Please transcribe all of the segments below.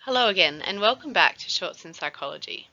Hello again, and welcome back to Shorts in Psychology.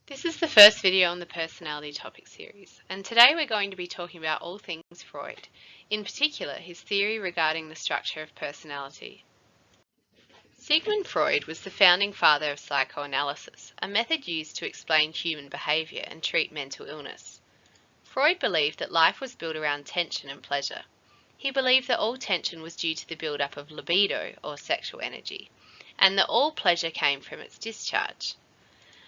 This is the first video on the personality topic series, and today we're going to be talking about all things Freud, in particular his theory regarding the structure of personality. Sigmund Freud was the founding father of psychoanalysis, a method used to explain human behavior and treat mental illness. Freud believed that life was built around tension and pleasure. He believed that all tension was due to the build-up of libido, or sexual energy, and that all pleasure came from its discharge.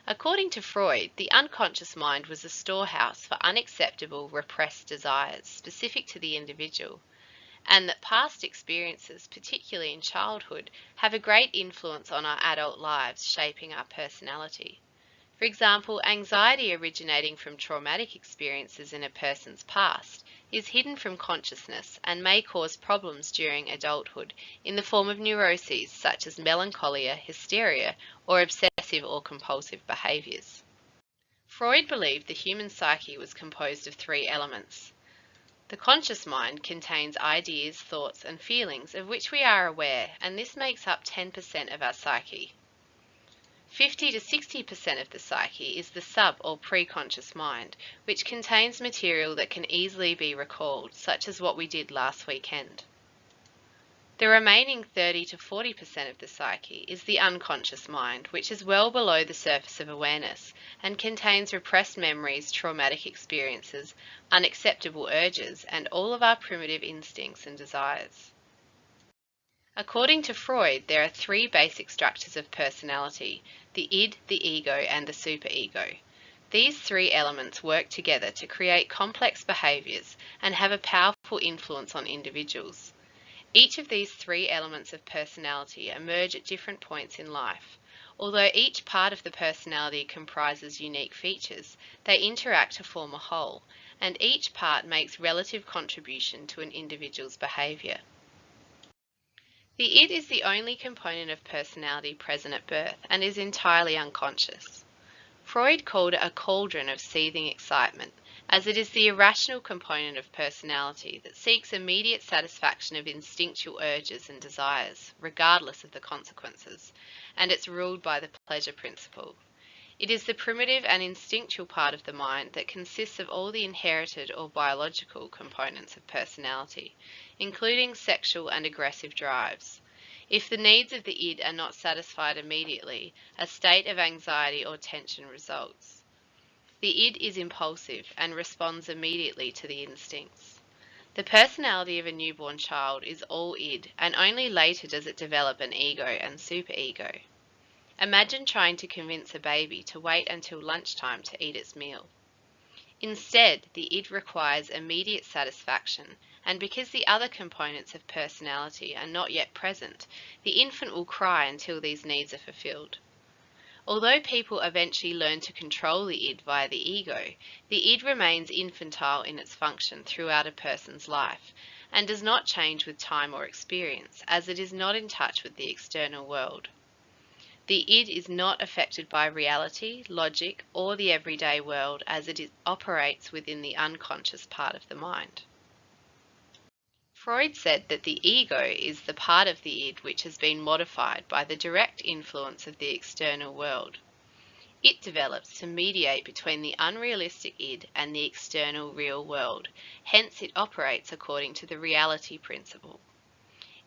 According to Freud, the unconscious mind was a storehouse for unacceptable, repressed desires specific to the individual, and that past experiences, particularly in childhood, have a great influence on our adult lives, shaping our personality. For example, anxiety originating from traumatic experiences in a person's past is hidden from consciousness and may cause problems during adulthood in the form of neuroses such as melancholia, hysteria, or obsessive or compulsive behaviors. Freud believed the human psyche was composed of three elements. The conscious mind contains ideas, thoughts, and feelings of which we are aware, and this makes up 10% of our psyche. 50 to 60% of the psyche is the sub- or preconscious mind, which contains material that can easily be recalled, such as what we did last weekend. The remaining 30 to 40% of the psyche is the unconscious mind, which is well below the surface of awareness and contains repressed memories, traumatic experiences, unacceptable urges, and all of our primitive instincts and desires. According to Freud, there are three basic structures of personality: the id, the ego, and the superego. These three elements work together to create complex behaviors and have a powerful influence on individuals. Each of these three elements of personality emerge at different points in life. Although each part of the personality comprises unique features, they interact to form a whole, and each part makes relative contribution to an individual's behavior. The id is the only component of personality present at birth and is entirely unconscious. Freud called it a cauldron of seething excitement, as it is the irrational component of personality that seeks immediate satisfaction of instinctual urges and desires, regardless of the consequences, and it's ruled by the pleasure principle. It is the primitive and instinctual part of the mind that consists of all the inherited or biological components of personality, including sexual and aggressive drives. If the needs of the id are not satisfied immediately, a state of anxiety or tension results. The id is impulsive and responds immediately to the instincts. The personality of a newborn child is all id, and only later does it develop an ego and superego. Imagine trying to convince a baby to wait until lunchtime to eat its meal. Instead, the id requires immediate satisfaction, and because the other components of personality are not yet present, the infant will cry until these needs are fulfilled. Although people eventually learn to control the id via the ego, the id remains infantile in its function throughout a person's life, and does not change with time or experience, as it is not in touch with the external world. The id is not affected by reality, logic, or the everyday world, as it operates within the unconscious part of the mind. Freud said that the ego is the part of the id which has been modified by the direct influence of the external world. It develops to mediate between the unrealistic id and the external real world, hence it operates according to the reality principle.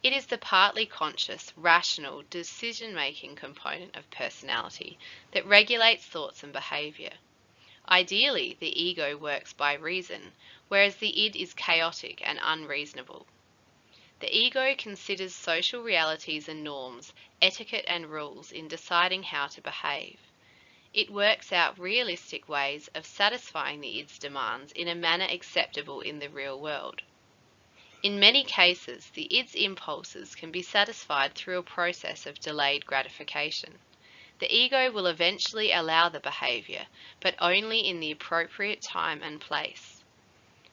It is the partly conscious, rational, decision-making component of personality that regulates thoughts and behavior. Ideally, the ego works by reason, whereas the id is chaotic and unreasonable. The ego considers social realities and norms, etiquette and rules in deciding how to behave. It works out realistic ways of satisfying the id's demands in a manner acceptable in the real world. In many cases, the id's impulses can be satisfied through a process of delayed gratification. The ego will eventually allow the behavior, but only in the appropriate time and place.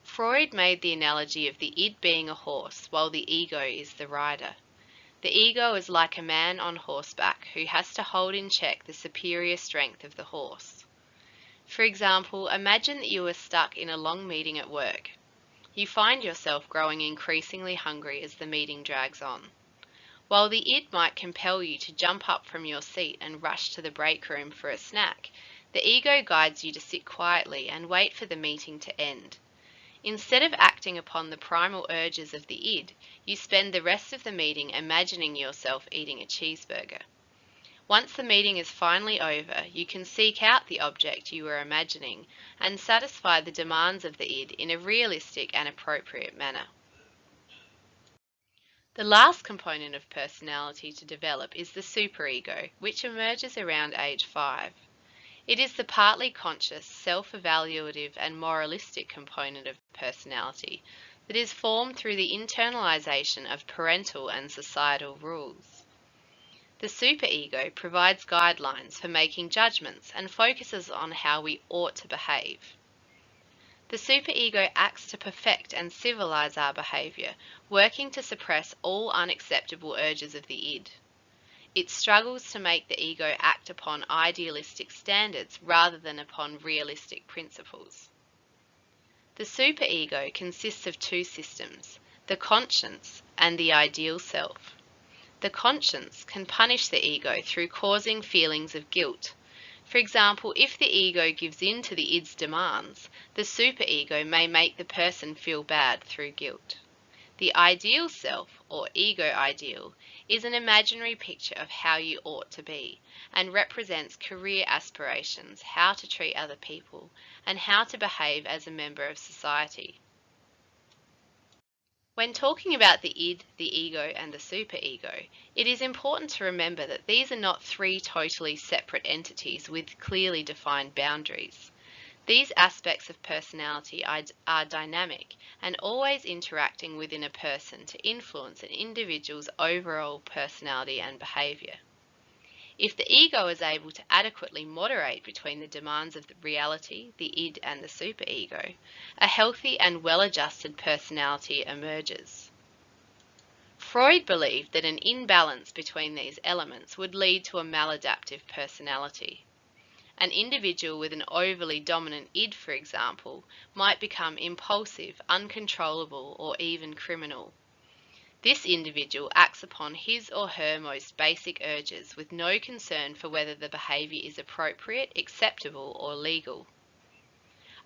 Freud made the analogy of the id being a horse, while the ego is the rider. The ego is like a man on horseback who has to hold in check the superior strength of the horse. For example, imagine that you are stuck in a long meeting at work. You find yourself growing increasingly hungry as the meeting drags on. While the id might compel you to jump up from your seat and rush to the break room for a snack, the ego guides you to sit quietly and wait for the meeting to end. Instead of acting upon the primal urges of the id, you spend the rest of the meeting imagining yourself eating a cheeseburger. Once the meeting is finally over, you can seek out the object you were imagining and satisfy the demands of the id in a realistic and appropriate manner. The last component of personality to develop is the superego, which emerges around age 5. It is the partly conscious, self-evaluative and moralistic component of personality that is formed through the internalization of parental and societal rules. The superego provides guidelines for making judgments and focuses on how we ought to behave. The superego acts to perfect and civilize our behavior, working to suppress all unacceptable urges of the id. It struggles to make the ego act upon idealistic standards rather than upon realistic principles. The superego consists of two systems, the conscience and the ideal self. The conscience can punish the ego through causing feelings of guilt. For example, if the ego gives in to the id's demands, the superego may make the person feel bad through guilt. The ideal self, or ego ideal, is an imaginary picture of how you ought to be and represents career aspirations, how to treat other people, and how to behave as a member of society. When talking about the id, the ego, and the superego, it is important to remember that these are not three totally separate entities with clearly defined boundaries. These aspects of personality are dynamic and always interacting within a person to influence an individual's overall personality and behavior. If the ego is able to adequately moderate between the demands of the reality, the id, and the superego, a healthy and well-adjusted personality emerges. Freud believed that an imbalance between these elements would lead to a maladaptive personality. An individual with an overly dominant id, for example, might become impulsive, uncontrollable, or even criminal. This individual acts upon his or her most basic urges with no concern for whether the behavior is appropriate, acceptable, or legal.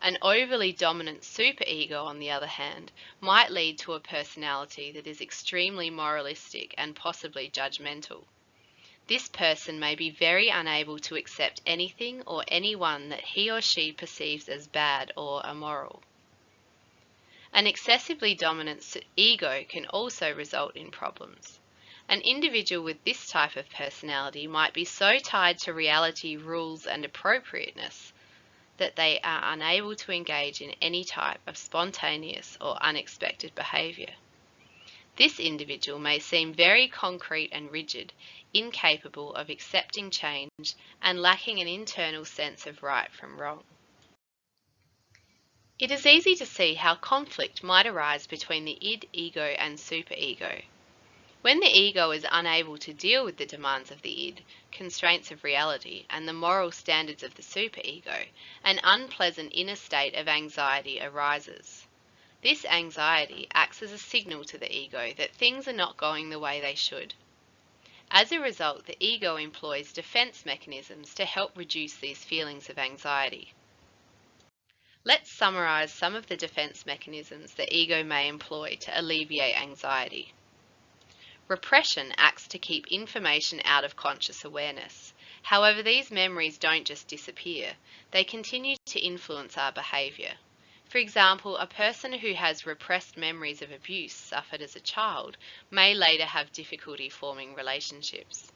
An overly dominant superego, on the other hand, might lead to a personality that is extremely moralistic and possibly judgmental. This person may be very unable to accept anything or anyone that he or she perceives as bad or immoral. An excessively dominant ego can also result in problems. An individual with this type of personality might be so tied to reality, rules, and appropriateness that they are unable to engage in any type of spontaneous or unexpected behavior. This individual may seem very concrete and rigid, incapable of accepting change, and lacking an internal sense of right from wrong. It is easy to see how conflict might arise between the id, ego, and superego. When the ego is unable to deal with the demands of the id, constraints of reality, and the moral standards of the superego, an unpleasant inner state of anxiety arises. This anxiety acts as a signal to the ego that things are not going the way they should. As a result, the ego employs defense mechanisms to help reduce these feelings of anxiety. Let's summarize some of the defense mechanisms the ego may employ to alleviate anxiety. Repression acts to keep information out of conscious awareness. However, these memories don't just disappear, they continue to influence our behavior. For example, a person who has repressed memories of abuse suffered as a child may later have difficulty forming relationships.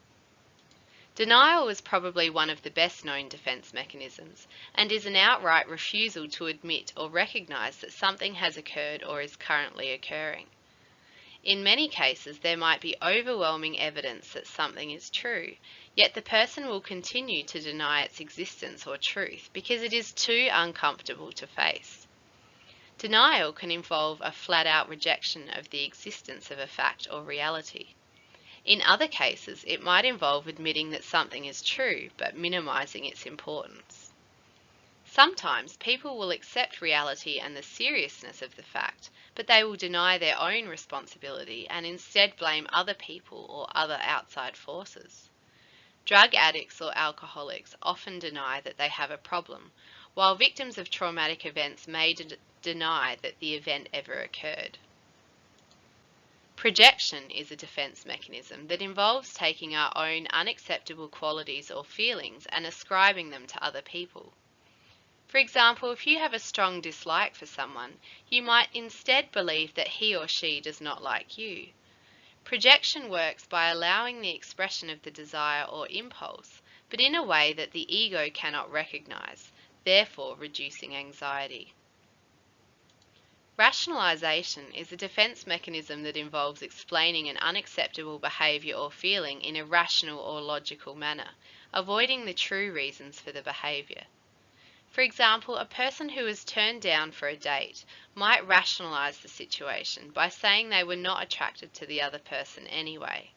Denial is probably one of the best known defense mechanisms and is an outright refusal to admit or recognize that something has occurred or is currently occurring. In many cases, there might be overwhelming evidence that something is true, yet the person will continue to deny its existence or truth because it is too uncomfortable to face. Denial can involve a flat-out rejection of the existence of a fact or reality. In other cases, it might involve admitting that something is true, but minimizing its importance. Sometimes people will accept reality and the seriousness of the fact, but they will deny their own responsibility and instead blame other people or other outside forces. Drug addicts or alcoholics often deny that they have a problem, while victims of traumatic events may deny that the event ever occurred. Projection is a defense mechanism that involves taking our own unacceptable qualities or feelings and ascribing them to other people. For example, if you have a strong dislike for someone, you might instead believe that he or she does not like you. Projection works by allowing the expression of the desire or impulse, but in a way that the ego cannot recognize, therefore reducing anxiety. Rationalization is a defense mechanism that involves explaining an unacceptable behavior or feeling in a rational or logical manner, avoiding the true reasons for the behavior. For example, a person who is turned down for a date might rationalize the situation by saying they were not attracted to the other person anyway.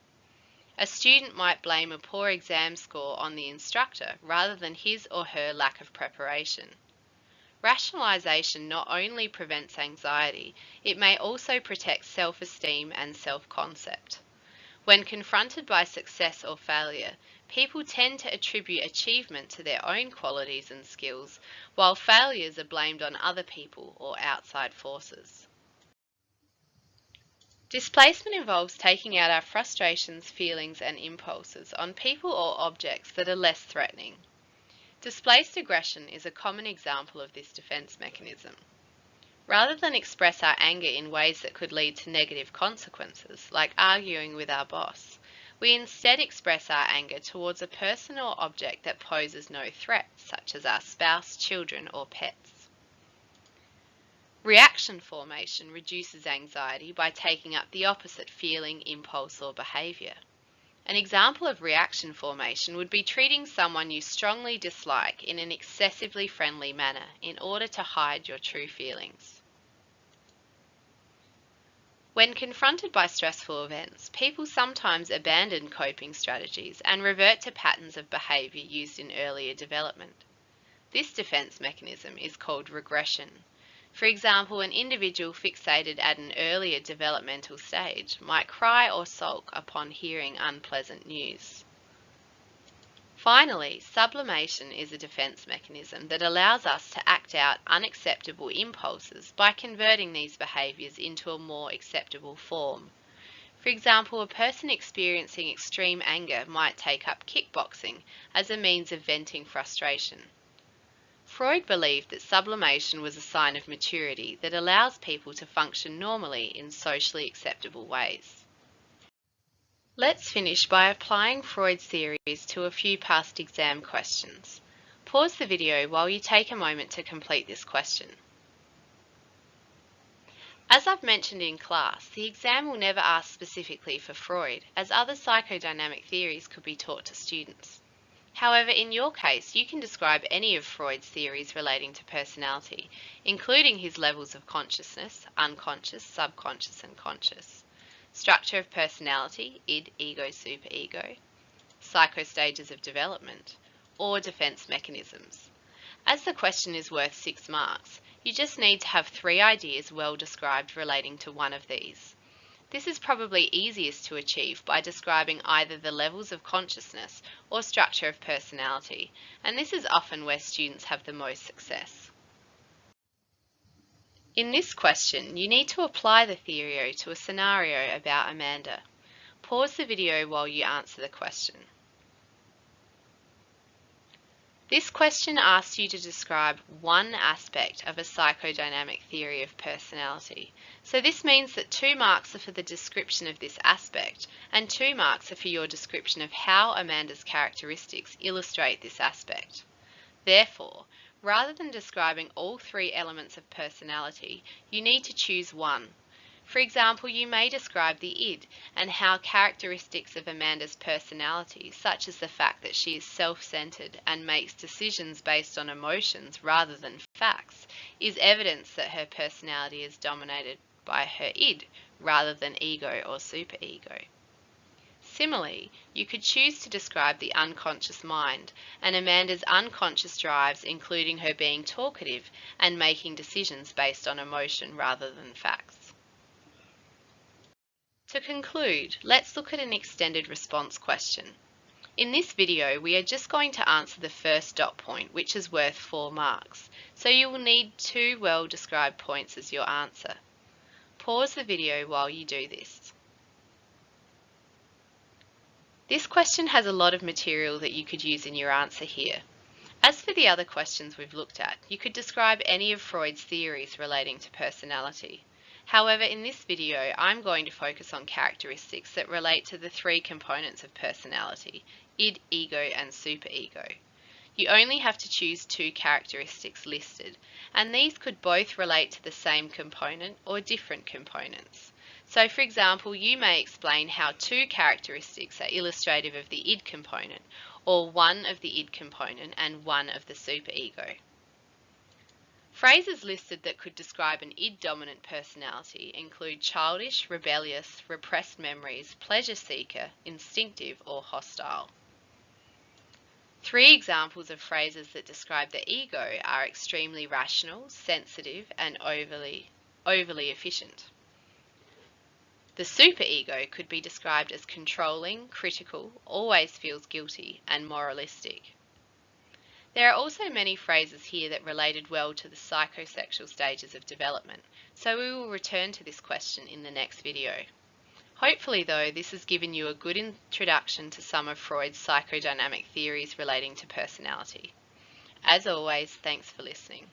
A student might blame a poor exam score on the instructor rather than his or her lack of preparation. Rationalization not only prevents anxiety, it may also protect self-esteem and self-concept. When confronted by success or failure, people tend to attribute achievement to their own qualities and skills, while failures are blamed on other people or outside forces. Displacement involves taking out our frustrations, feelings, and impulses on people or objects that are less threatening. Displaced aggression is a common example of this defense mechanism. Rather than express our anger in ways that could lead to negative consequences, like arguing with our boss, we instead express our anger towards a person or object that poses no threat, such as our spouse, children, or pets. Reaction formation reduces anxiety by taking up the opposite feeling, impulse, or behavior. An example of reaction formation would be treating someone you strongly dislike in an excessively friendly manner in order to hide your true feelings. When confronted by stressful events, people sometimes abandon coping strategies and revert to patterns of behavior used in earlier development. This defense mechanism is called regression. For example, an individual fixated at an earlier developmental stage might cry or sulk upon hearing unpleasant news. Finally, sublimation is a defense mechanism that allows us to act out unacceptable impulses by converting these behaviors into a more acceptable form. For example, a person experiencing extreme anger might take up kickboxing as a means of venting frustration. Freud believed that sublimation was a sign of maturity that allows people to function normally in socially acceptable ways. Let's finish by applying Freud's theories to a few past exam questions. Pause the video while you take a moment to complete this question. As I've mentioned in class, the exam will never ask specifically for Freud, as other psychodynamic theories could be taught to students. However, in your case, you can describe any of Freud's theories relating to personality, including his levels of consciousness, unconscious, subconscious, and conscious, structure of personality, id, ego, superego, psychostages of development, or defense mechanisms. As the question is worth 6 marks, you just need to have 3 ideas well described relating to one of these. This is probably easiest to achieve by describing either the levels of consciousness or structure of personality, and this is often where students have the most success. In this question, you need to apply the theory to a scenario about Amanda. Pause the video while you answer the question. This question asks you to describe one aspect of a psychodynamic theory of personality. So this means that 2 marks are for the description of this aspect, and 2 marks are for your description of how Amanda's characteristics illustrate this aspect. Therefore, rather than describing all 3 elements of personality, you need to choose one. For example, you may describe the id and how characteristics of Amanda's personality, such as the fact that she is self-centered and makes decisions based on emotions rather than facts, is evidence that her personality is dominated by her id rather than ego or superego. Similarly, you could choose to describe the unconscious mind and Amanda's unconscious drives, including her being talkative and making decisions based on emotion rather than facts. To conclude, let's look at an extended response question. In this video, we are just going to answer the first dot point, which is worth 4 marks, so you will need 2 well-described points as your answer. Pause the video while you do this. This question has a lot of material that you could use in your answer here. As for the other questions we've looked at, you could describe any of Freud's theories relating to personality. However, in this video, I'm going to focus on characteristics that relate to the 3 components of personality: id, ego, and superego. You only have to choose 2 characteristics listed, and these could both relate to the same component or different components. So, for example, you may explain how 2 characteristics are illustrative of the id component, or one of the id component and one of the superego. Phrases listed that could describe an id-dominant personality include childish, rebellious, repressed memories, pleasure seeker, instinctive, or hostile. 3 examples of phrases that describe the ego are extremely rational, sensitive, and overly efficient. The superego could be described as controlling, critical, always feels guilty, and moralistic. There are also many phrases here that related well to the psychosexual stages of development, so we will return to this question in the next video. Hopefully, though, this has given you a good introduction to some of Freud's psychodynamic theories relating to personality. As always, thanks for listening.